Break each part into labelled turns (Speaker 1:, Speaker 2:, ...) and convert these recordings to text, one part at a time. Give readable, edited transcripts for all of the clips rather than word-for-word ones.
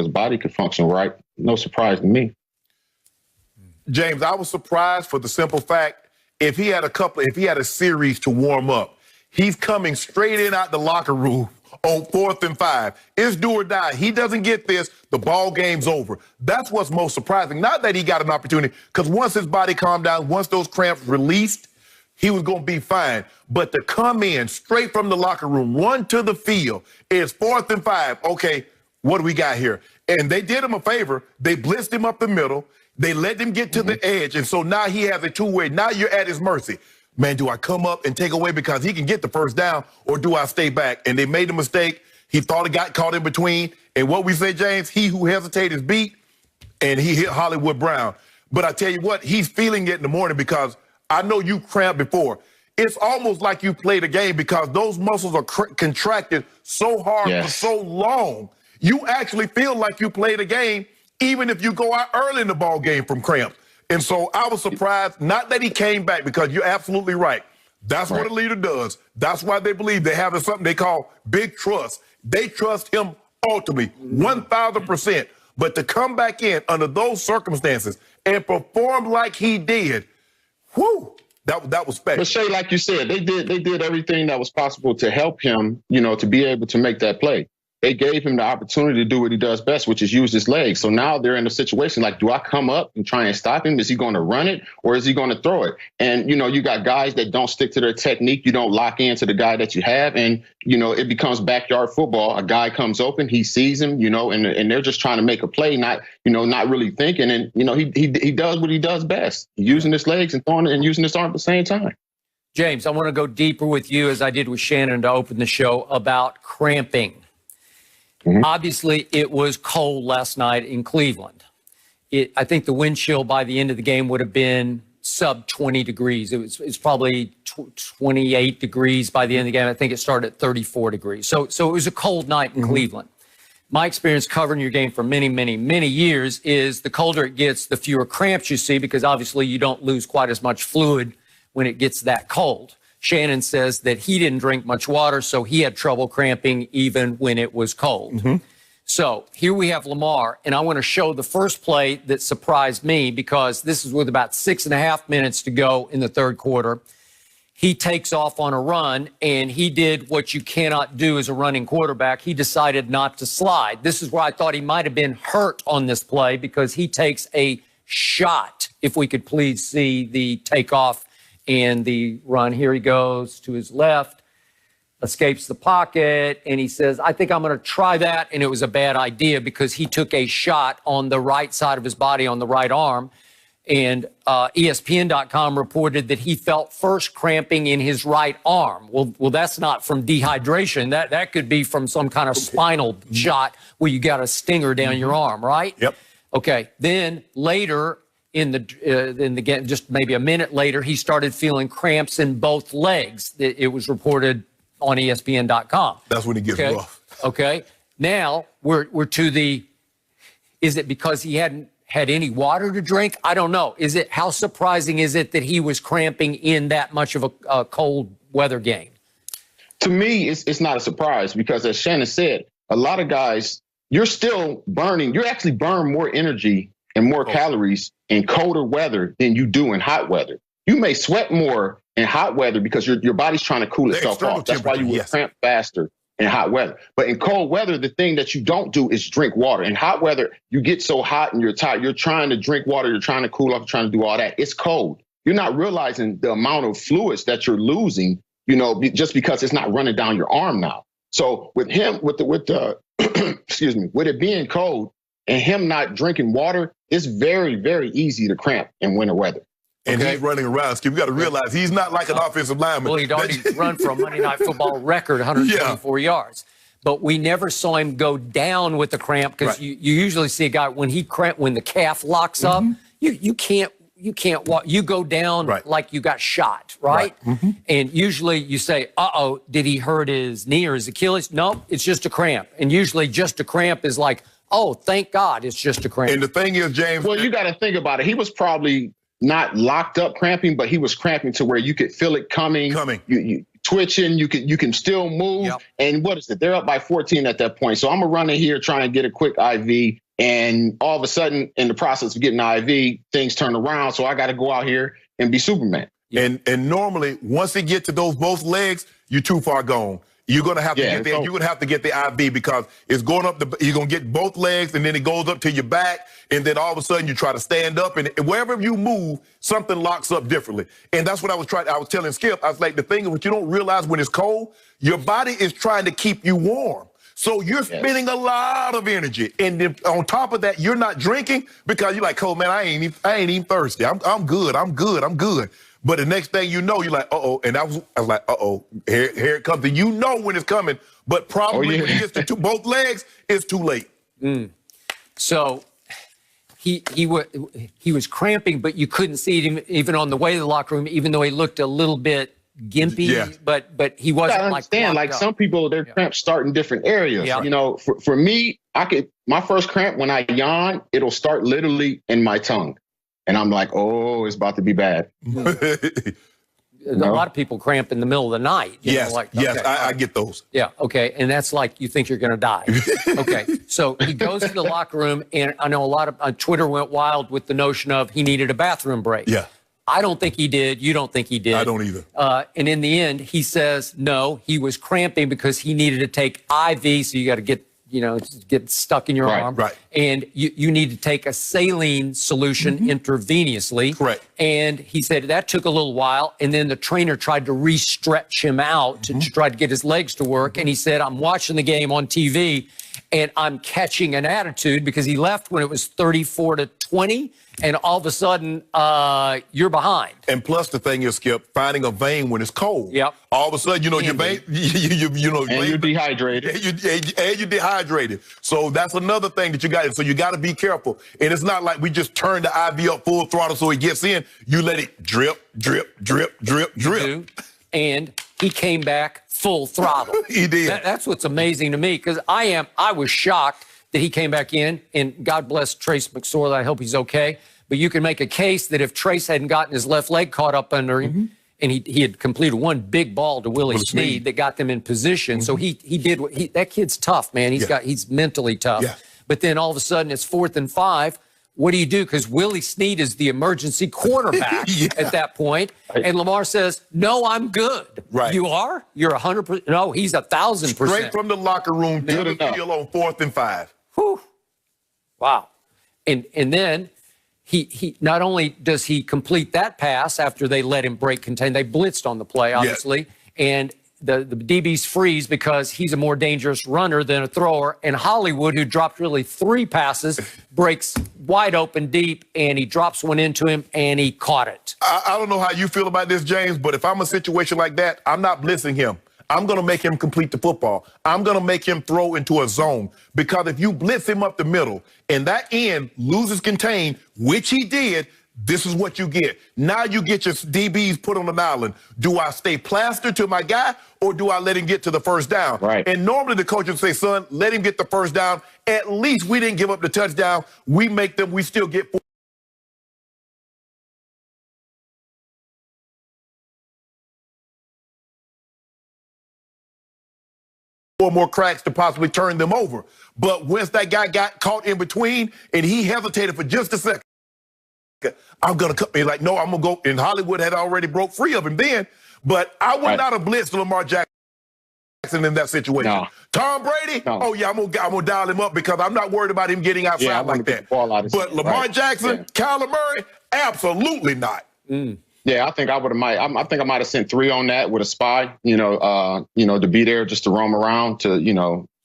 Speaker 1: his body could function right. No surprise to me.
Speaker 2: James, I was surprised for the simple fact if he had a series to warm up, he's coming straight in out the locker room on 4th and 5. It's do or die. He doesn't get this, the ball game's over. That's what's most surprising. Not that he got an opportunity, because once his body calmed down, once those cramps released, he was going to be fine. But to come in straight from the locker room, run to the field, it's 4th and 5. Okay, what do we got here? And they did him a favor. They blitzed him up the middle. They let him get to the edge. And so now he has a two-way. Now you're at his mercy. Man, do I come up and take away because he can get the first down, or do I stay back? And they made a mistake. He thought he got caught in between. And what we say, James, he who hesitates is beat, and he hit Hollywood Brown. But I tell you what, he's feeling it in the morning, because I know you cramped before. It's almost like you played a game, because those muscles are contracted so hard for so long. You actually feel like you played a game, even if you go out early in the ball game from cramps. And so I was surprised, not that he came back, because you're absolutely right. That's what a leader does. That's why they believe they have something they call big trust. They trust him ultimately, 1,000%. But to come back in under those circumstances and perform like he did, whew, that was special.
Speaker 1: But Shay, like you said, they did everything that was possible to help him, to be able to make that play. They gave him the opportunity to do what he does best, which is use his legs. So now they're in a situation like, do I come up and try and stop him? Is he going to run it, or is he going to throw it? And, you got guys that don't stick to their technique. You don't lock into the guy that you have. And, it becomes backyard football. A guy comes open, he sees him, and they're just trying to make a play, not really thinking. And, he does what he does best, using his legs and throwing it and using his arm at the same time.
Speaker 3: James, I want to go deeper with you, as I did with Shannon to open the show, about cramping. Obviously, it was cold last night in Cleveland. I think the wind chill by the end of the game would have been sub 20 degrees. It's probably 28 degrees by the end of the game. I think it started at 34 degrees. So it was a cold night in Cleveland. My experience covering your game for many, many, many years is the colder it gets, the fewer cramps you see, because obviously you don't lose quite as much fluid when it gets that cold. Shannon says that he didn't drink much water, so he had trouble cramping even when it was cold. So here we have Lamar, and I want to show the first play that surprised me, because this is with about 6.5 minutes to go in the third quarter. He takes off on a run, and he did what you cannot do as a running quarterback. He decided not to slide. This is where I thought he might have been hurt on this play, because he takes a shot. If we could please see the takeoff and the run. Here he goes to his left, escapes the pocket, and he says, I think I'm going to try that. And it was a bad idea, because he took a shot on the right side of his body, on the right arm. And ESPN.com reported that he felt first cramping in his right arm. Well, that's not from dehydration. That could be from some kind of spinal shot where you got a stinger down your arm, right?
Speaker 2: Yep.
Speaker 3: Okay. Then later, in the game, just maybe a minute later, he started feeling cramps in both legs. It was reported on ESPN.com.
Speaker 2: That's when he gets rough.
Speaker 3: Okay. Now we're to the, is it because he hadn't had any water to drink? I don't know. How surprising is it that he was cramping in that much of a cold weather game?
Speaker 1: To me, it's not a surprise, because as Shannon said, a lot of guys, you're still burning. You actually burn more energy and more calories in colder weather than you do in hot weather. You may sweat more in hot weather because your body's trying to cool itself off. That's why you will cramp faster in hot weather. But in cold weather, the thing that you don't do is drink water. In hot weather, you get so hot and you're tired. You're trying to drink water. You're trying to cool off. You're trying to do all that. It's cold. You're not realizing the amount of fluids that you're losing, just because it's not running down your arm now. So with him, with excuse me, with it being cold and him not drinking water, it's very, very easy to cramp in winter weather.
Speaker 2: And he's running around. Skip, you got to realize he's not like an offensive lineman.
Speaker 3: Well, he'd already run for a Monday Night Football record, 124 yards. But we never saw him go down with the cramp, because you usually see a guy when the calf locks up, you can't walk. You go down like you got shot, right? And usually you say, uh-oh, did he hurt his knee or his Achilles? No, it's just a cramp. And usually just a cramp is like, oh, thank God it's just a cramp.
Speaker 2: And the thing is, James.
Speaker 1: Well, you got to think about it. He was probably not locked up cramping, but he was cramping to where you could feel it coming. twitching. You can still move.
Speaker 3: Yep.
Speaker 1: And what is it? They're up by 14 at that point. So I'm gonna run in here trying to get a quick IV. And all of a sudden, in the process of getting IV, things turn around. So I got to go out here and be Superman.
Speaker 2: And normally, once they get to those both legs, you're too far gone. You're gonna have to get there. You're gonna have to get the IV because it's going up. You're gonna get both legs, and then it goes up to your back, and then all of a sudden you try to stand up, and wherever you move, something locks up differently. And that's what I was telling Skip. I was like, the thing is, what you don't realize when it's cold, your body is trying to keep you warm. So you're spending a lot of energy, and then on top of that, you're not drinking because you're like, "Oh man, I ain't even thirsty. I'm good." But the next thing you know, you're like, "Uh-oh," and I was like, "Uh-oh, here it comes." And you know when it's coming, but probably when it gets to both legs, it's too late.
Speaker 3: So he was cramping, but you couldn't see him even on the way to the locker room, even though he looked a little bit gimpy, but he wasn't. I
Speaker 1: understand. Like some people, their cramps start in different areas. You know, for me, my first cramp when I yawn, it'll start literally in my tongue, and I'm like, oh, it's about to be bad.
Speaker 3: A lot of people cramp in the middle of the night.
Speaker 2: Yes, I get those.
Speaker 3: Yeah, okay, and that's like you think you're going to die. Okay, so he goes to the locker room, and I know a lot of Twitter went wild with the notion of he needed a bathroom break.
Speaker 2: Yeah.
Speaker 3: I don't think he did. You don't think he did.
Speaker 2: I don't either.
Speaker 3: And in the end, he says, no, he was cramping because he needed to take IV. So you got to get stuck in your arm.
Speaker 2: Right.
Speaker 3: And you need to take a saline solution intravenously.
Speaker 2: Correct.
Speaker 3: And he said that took a little while. And then the trainer tried to re-stretch him out to try to get his legs to work. And he said, I'm watching the game on TV and I'm catching an attitude because he left when it was 34-20. And all of a sudden, you're behind.
Speaker 2: And plus, the thing is, Skip, finding a vein when it's cold.
Speaker 3: Yep.
Speaker 2: All of a sudden, your vein,
Speaker 1: and you're dehydrated.
Speaker 2: And you're dehydrated. So that's another thing that you got. So you got to be careful. And it's not like we just turn the IV up full throttle so it gets in. You let it drip, drip, drip, drip, drip.
Speaker 3: And he came back full throttle.
Speaker 2: He did.
Speaker 3: That's what's amazing to me because I was shocked that he came back in, and God bless Trace McSorley. I hope he's okay. But you can make a case that if Trace hadn't gotten his left leg caught up under him, and he had completed one big ball to Willie Snead that got them in position. So he did that kid's tough, man. He's mentally tough.
Speaker 2: Yeah.
Speaker 3: But then all of a sudden it's 4th and 5. What do you do? Because Willie Snead is the emergency quarterback at that point. And Lamar says, no, I'm good.
Speaker 2: Right.
Speaker 3: You are? You're 100%. No, he's 1,000%.
Speaker 2: Straight from the locker room to the field on 4th and 5.
Speaker 3: Whew. Wow. And then he not only does he complete that pass after they let him break contain, they blitzed on the play, obviously, and the DBs freeze because he's a more dangerous runner than a thrower. And Hollywood, who dropped really 3 passes, breaks wide open deep, and he drops one into him, and he caught it.
Speaker 2: I don't know how you feel about this, James, but if I'm in a situation like that, I'm not blitzing him. I'm going to make him complete the football. I'm going to make him throw into a zone because if you blitz him up the middle and that end loses contain, which he did, this is what you get. Now you get your DBs put on an island. Do I stay plastered to my guy or do I let him get to the first down?
Speaker 1: Right.
Speaker 2: And normally the coach would say, son, let him get the first down. At least we didn't give up the touchdown. We still get 4 more cracks to possibly turn them over. But once that guy got caught in between and he hesitated for just a second, I'm going to cut me like, no, I'm going to go. And Hollywood had already broke free of him then. But I would not have blitzed Lamar Jackson in that situation.
Speaker 1: No.
Speaker 2: Tom Brady, oh, yeah, I'm gonna dial him up because I'm not worried about him getting outside like that. But Lamar Jackson, Kyler Murray, absolutely not.
Speaker 1: Yeah, I think I might have sent 3 on that with a spy, to be there just to roam around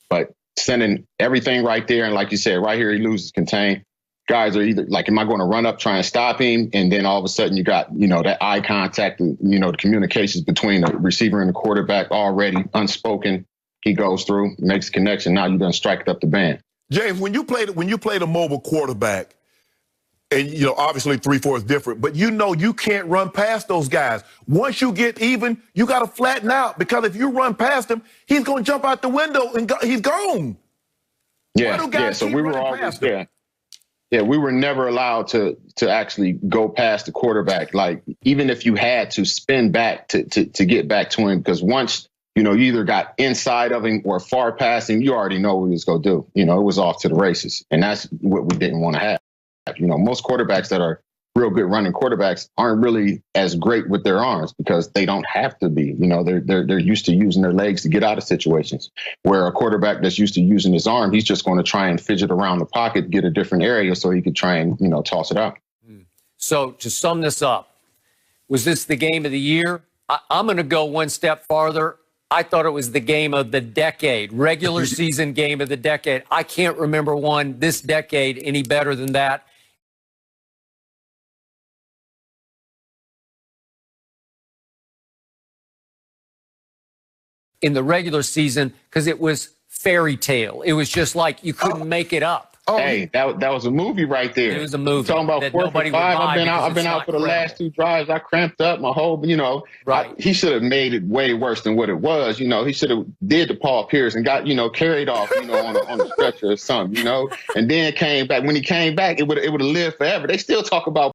Speaker 1: but sending everything right there. And like you said, right here, he loses contain. Guys are either like, am I going to run up, try and stop him? And then all of a sudden you got, that eye contact and, the communications between the receiver and the quarterback already unspoken. He goes through, makes a connection. Now you done strike it up the band.
Speaker 2: James, when you played a mobile quarterback, and, obviously 3-4 is different, but you can't run past those guys. Once you get even, you got to flatten out because if you run past him, he's going to jump out the window and he's gone.
Speaker 1: Yeah, so we were always, Yeah, we were never allowed to actually go past the quarterback. Like, even if you had to spin back to get back to him, because once, you either got inside of him or far past him, you already know what he was going to do. It was off to the races. And that's what we didn't want to have. Most quarterbacks that are real good running quarterbacks aren't really as great with their arms because they don't have to be. They're used to using their legs to get out of situations. Where a quarterback that's used to using his arm, he's just going to try and fidget around the pocket, get a different area so he could try and, toss it out.
Speaker 3: So to sum this up, was this the game of the year? I'm going to go one step farther. I thought it was the game of the decade, regular season game of the decade. I can't remember one this decade any better than that. In the regular season, because it was fairy tale. It was just like you couldn't make it up.
Speaker 1: Oh, hey, that was a movie right there.
Speaker 3: It was a movie.
Speaker 1: You're talking about 4th and 5. I've been out for the last 2 drives. I cramped up my whole,
Speaker 3: Right.
Speaker 1: He should have made it way worse than what it was. He should have did the Paul Pierce and got, carried off, on a stretcher or something, and then came back. When he came back, it would have lived forever. They still talk about